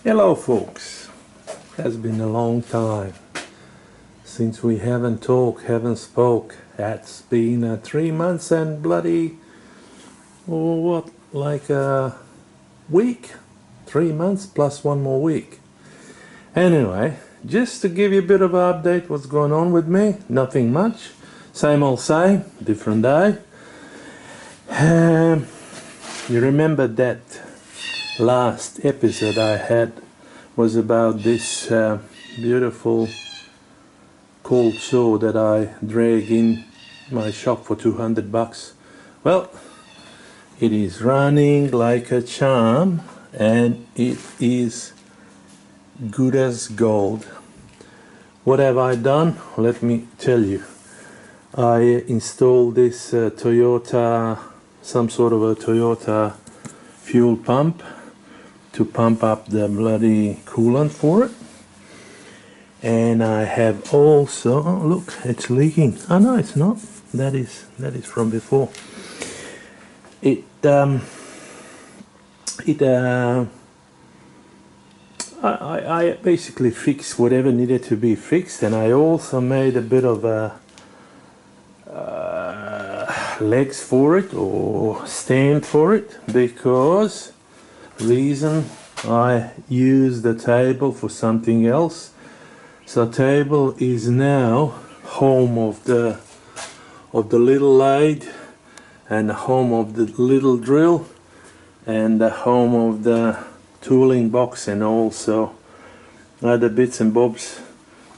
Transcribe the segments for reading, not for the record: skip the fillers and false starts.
Hello folks, has been a long time since we haven't talked, haven't spoke. It's been 3 months and bloody, like a week? 3 months plus one more week. Anyway, just to give you a bit of an update what's going on with me, nothing much. Same old same, different day. You remember that last episode I had was about this beautiful cold saw that I drag in my shop for 200 bucks. Well, it is running like a charm and it is good as gold. What have I done? Let me tell you. I installed this Toyota, some sort of a Toyota fuel pump to pump up the bloody coolant for it. And I have also, oh look, it's leaking. Oh no, it's not. That is from before. I basically fixed whatever needed to be fixed, and I also made a bit of a legs for it or stand for it, because reason I use the table for something else. So table is now home of the little lathe and the home of the little drill and the home of the tooling box and also other bits and bobs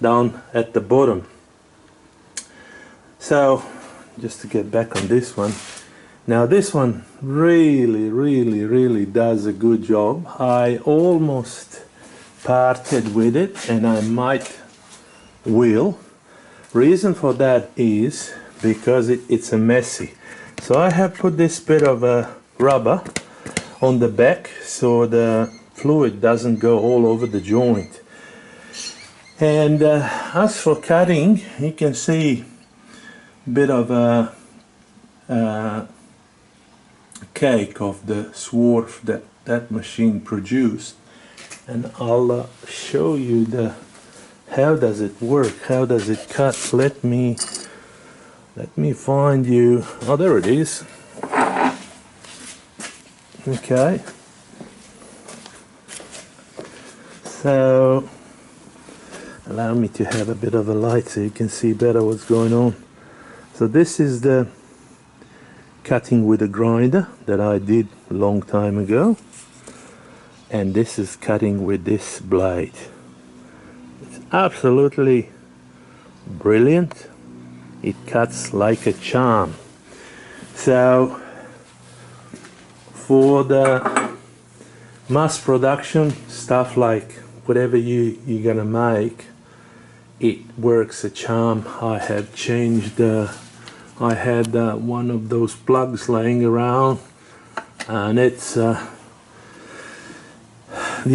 down at the bottom. So just to get back on this one, now this one really does a good job. I almost parted with it and I will. Reason for that is because it's a messy. So I have put this bit of rubber on the back so the fluid doesn't go all over the joint. And as for cutting, you can see a bit of a cake of the swarf that machine produced, and I'll show you how does it work, how does it cut. Let me find you. Oh, there it is. Okay, so allow me to have a bit of a light so you can see better what's going on. So this is the cutting with a grinder that I did a long time ago, and this is cutting with this blade. It's absolutely brilliant. It cuts like a charm. So for the mass production stuff, like whatever you're gonna make, it works a charm. I have changed I had one of those plugs laying around, and it's the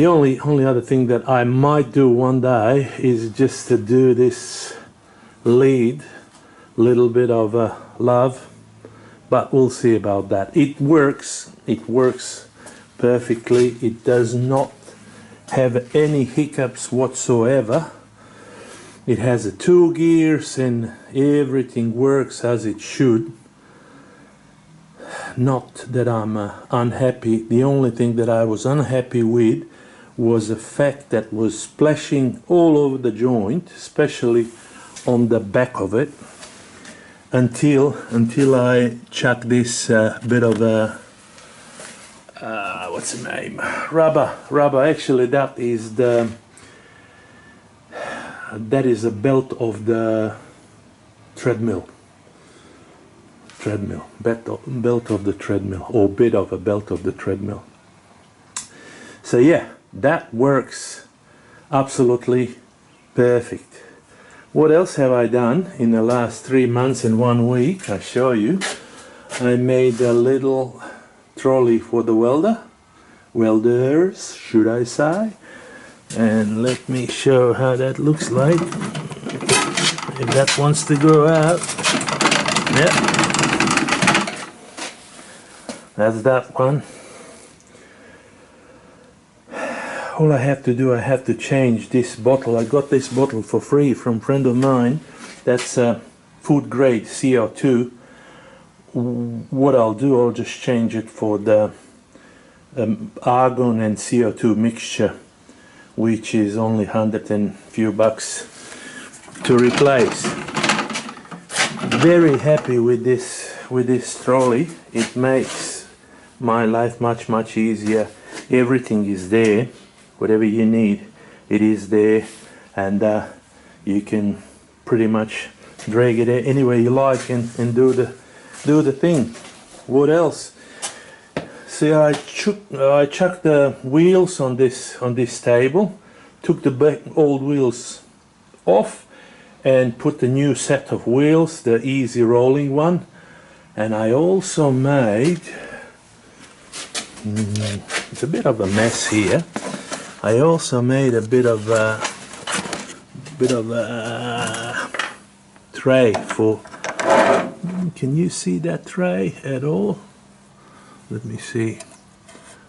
only other thing that I might do one day is just to do this lead, little bit of love, but we'll see about that. It works perfectly. It does not have any hiccups whatsoever. It has 2 gears and everything works as it should. Not that I'm unhappy. The only thing that I was unhappy with was the fact that was splashing all over the joint, especially on the back of it, until I chuck this bit of a what's the name? Rubber. Actually, that is a belt of the treadmill. Belt of the treadmill, or bit of a belt of the treadmill. So yeah, that works absolutely perfect. What else have I done in the last 3 months and 1 week? I'll show you. I made a little trolley for the welders, should I say. And let me show how that looks like. If that wants to go out. Yep. That's that one. all I have to do, I have to change this bottle. I got this bottle for free from a friend of mine. That's food grade CO2. What I'll do, I'll just change it for the argon and CO2 mixture, which is only 100 and few bucks to replace. Very happy with this trolley. It makes my life much easier. Everything is there. Whatever you need, it is there, and you can pretty much drag it anywhere you like and do the thing. What else? See, I chucked the wheels on this table, took the old wheels off, and put the new set of wheels, the easy rolling one. And I also made, it's a bit of a mess here. I also made a bit of a tray for, can you see that tray at all? Let me see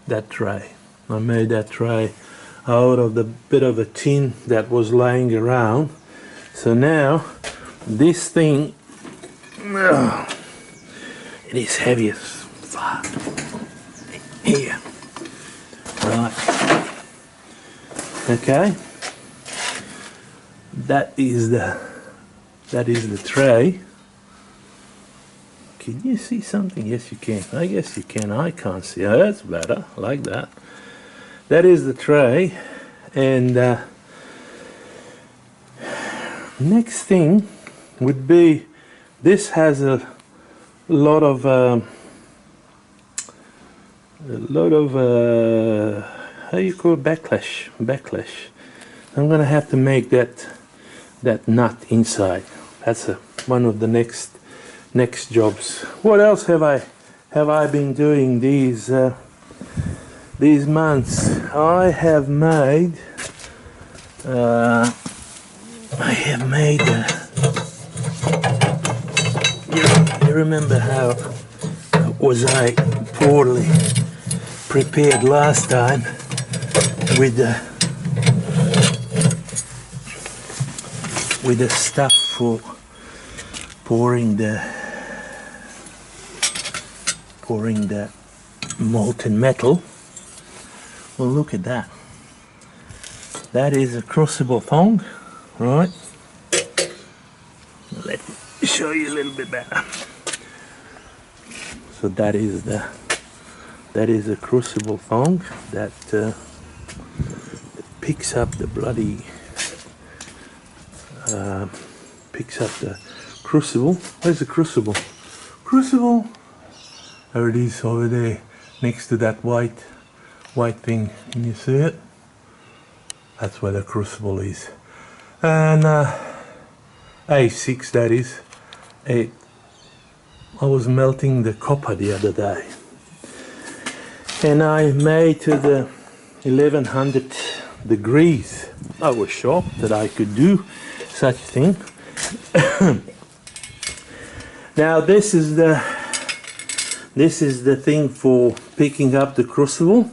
that tray. I made that tray out of the bit of a tin that was lying around. So now this thing, it is heavy as fuck. Here, right? Okay. That is the tray. Can you see something? Yes, you can. I guess you can. I can't see. Oh, that's better. Like that. That is the tray. And next thing would be, this has a lot of how you call it? Backlash. I'm gonna have to make that nut inside. That's one of the next jobs. What else have I been doing these months? I have made you remember how was I poorly prepared last time with the stuff for pouring the molten metal. Well, look at that. That is a crucible thong, right? Let me show you a little bit better. So that is a crucible thong that picks up the bloody picks up the crucible. Where's the crucible? Crucible. There it is over there, next to that white thing. Can you see it? That's where the crucible is. And A6, that is. I was melting the copper the other day, and I made to the 1100 degrees. I was shocked that I could do such a thing. Now this is the thing for picking up the crucible,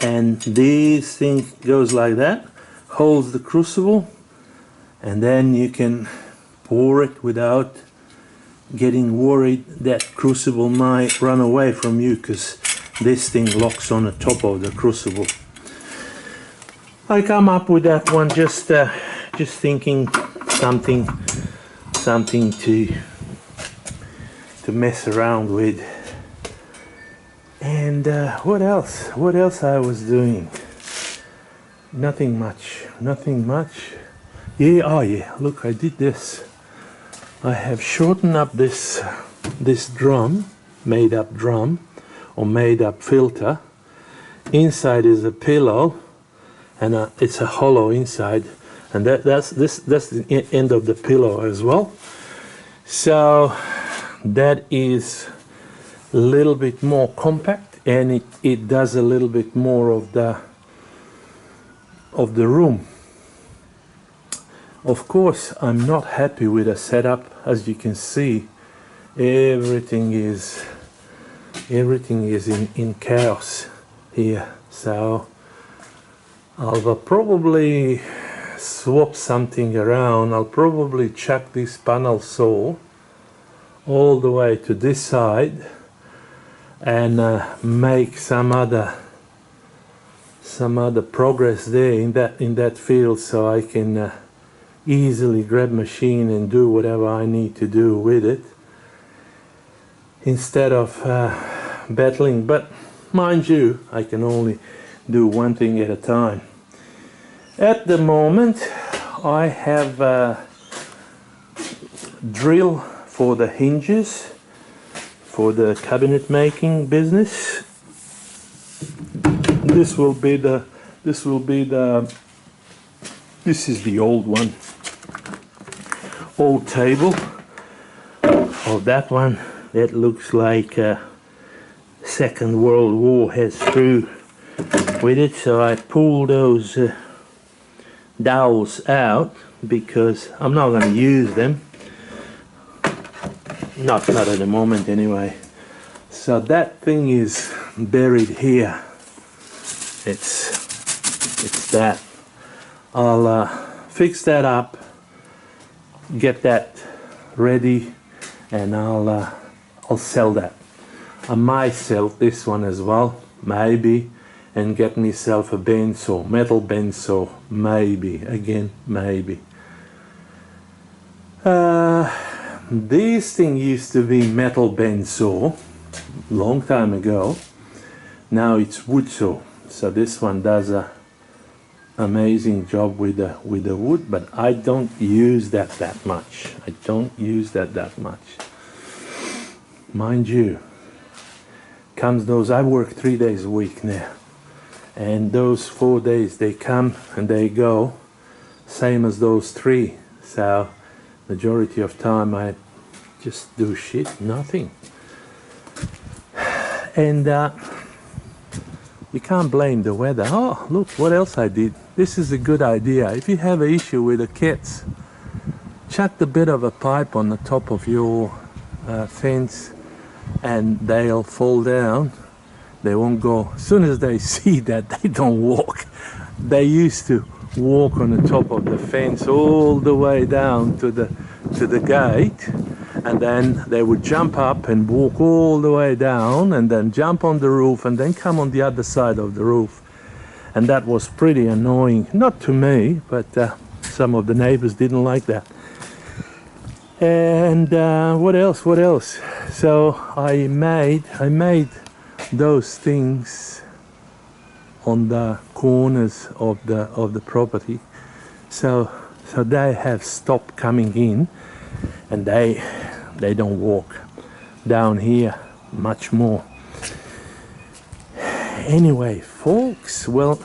and this thing goes like that, holds the crucible, and then you can pour it without getting worried that crucible might run away from you, because this thing locks on the top of the crucible. I come up with that one just thinking something to mess around with. And what else I was doing? Nothing much. Yeah, oh yeah, look, I did this. I have shortened up this drum, made up drum or made up filter. Inside is a pillow, and it's a hollow inside, and that's the end of the pillow as well. So that is a little bit more compact, and it does a little bit more of the room. Of course, I'm not happy with the setup. As you can see, everything is in chaos here. So I'll probably swap something around. I'll probably chuck this panel saw all the way to this side and make some other progress there in that field, so I can easily grab machine and do whatever I need to do with it instead of battling. But mind you, I can only do one thing at a time. At the moment I have a drill for the hinges for the cabinet making business. This is the old one, old table. Oh, that one, that looks like Second World War has through with it, so I pulled those dowels out because I'm not going to use them, not at the moment anyway. So that thing is buried here. It's that. I'll fix that up, get that ready, and I'll sell that. I might sell this one as well, maybe, and get myself a bandsaw, metal bandsaw, maybe, again, maybe. This thing used to be metal bandsaw, long time ago. Now it's wood saw. So this one does a amazing job with the wood, but I don't use that much. I don't use that much. Mind you, comes those, I work 3 days a week now, and those 4 days they come and they go, same as those 3. So majority of time I just do shit, nothing. And you can't blame the weather. Oh, look what else I did. This is a good idea. If you have an issue with the cats, chuck the bit of a pipe on the top of your fence and they'll fall down. They won't go. As soon as they see that, they don't walk. They used to walk on the top of the fence all the way down to the gate, and then they would jump up and walk all the way down and then jump on the roof and then come on the other side of the roof. And that was pretty annoying, not to me, but some of the neighbors didn't like that. And what else? So I made those things on the corners of the property, so they have stopped coming in, and they don't walk down here much more. Anyway, folks, well,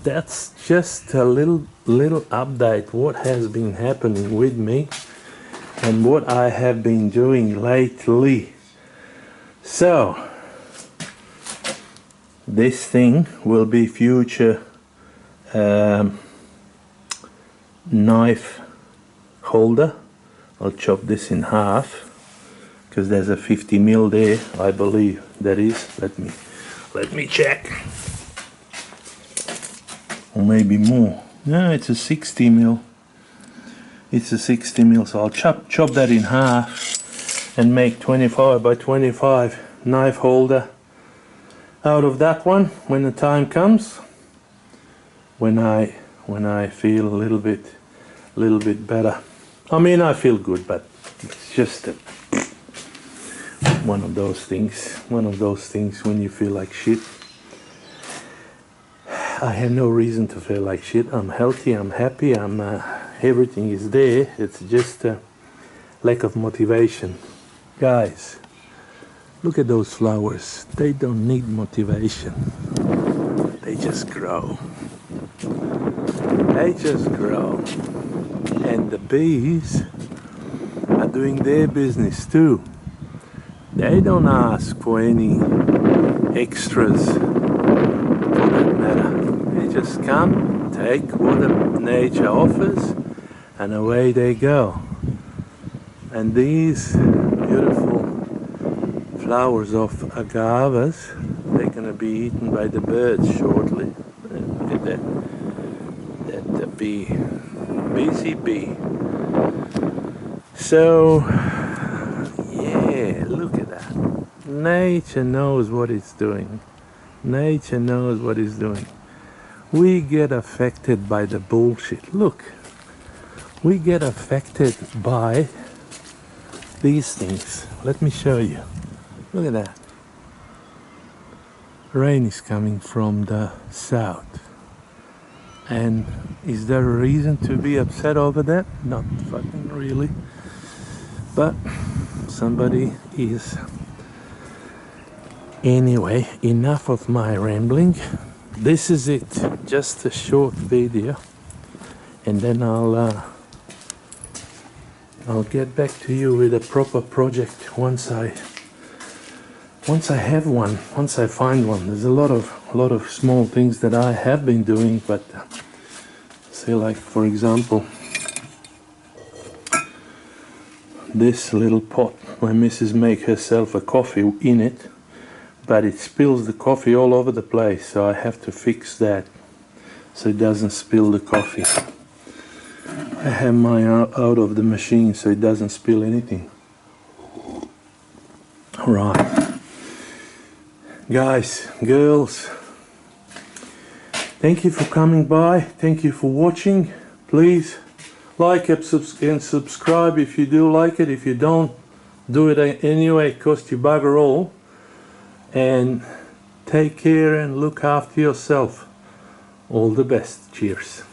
that's just a little update what has been happening with me and what I have been doing lately. So this thing will be future knife holder. I'll chop this in half because there's a 50 mil there, I believe that is. Let me check. Or maybe more. No, it's a 60 mil. It's a 60 mil, so I'll chop that in half and make 25 by 25 knife holder out of that one when the time comes, when I feel a little bit better. I mean, I feel good, but it's just one of those things when you feel like shit. I have no reason to feel like shit. I'm healthy, I'm happy, everything is there. It's just a lack of motivation. Guys, look at those flowers. They don't need motivation. They just grow. They just grow. And the bees are doing their business too. They don't ask for any extras for that matter. They just come, take what nature offers, and away they go. And these beautiful flowers of agaves, they're going to be eaten by the birds shortly. Look at that bee, busy bee. So yeah, look at that. Nature knows what it's doing. Nature knows what it's doing. We get affected by the bullshit. Look, we get affected by these things. Let me show you. Look at that. Rain is coming from the south. And is there a reason to be upset over that? Not fucking really. But somebody is. Anyway, enough of my rambling. This is it. Just a short video. And then I'll get back to you with a proper project once I have one, once I find one. There's a lot of small things that I have been doing, but say like for example this little pot, my missus make herself a coffee in it, but it spills the coffee all over the place, so I have to fix that so it doesn't spill the coffee. I have mine out of the machine so it doesn't spill anything. Alright. Guys, girls, thank you for coming by. Thank you for watching. Please like and subscribe if you do like it. If you don't, do it anyway. It costs you bugger all. And take care and look after yourself. All the best. Cheers.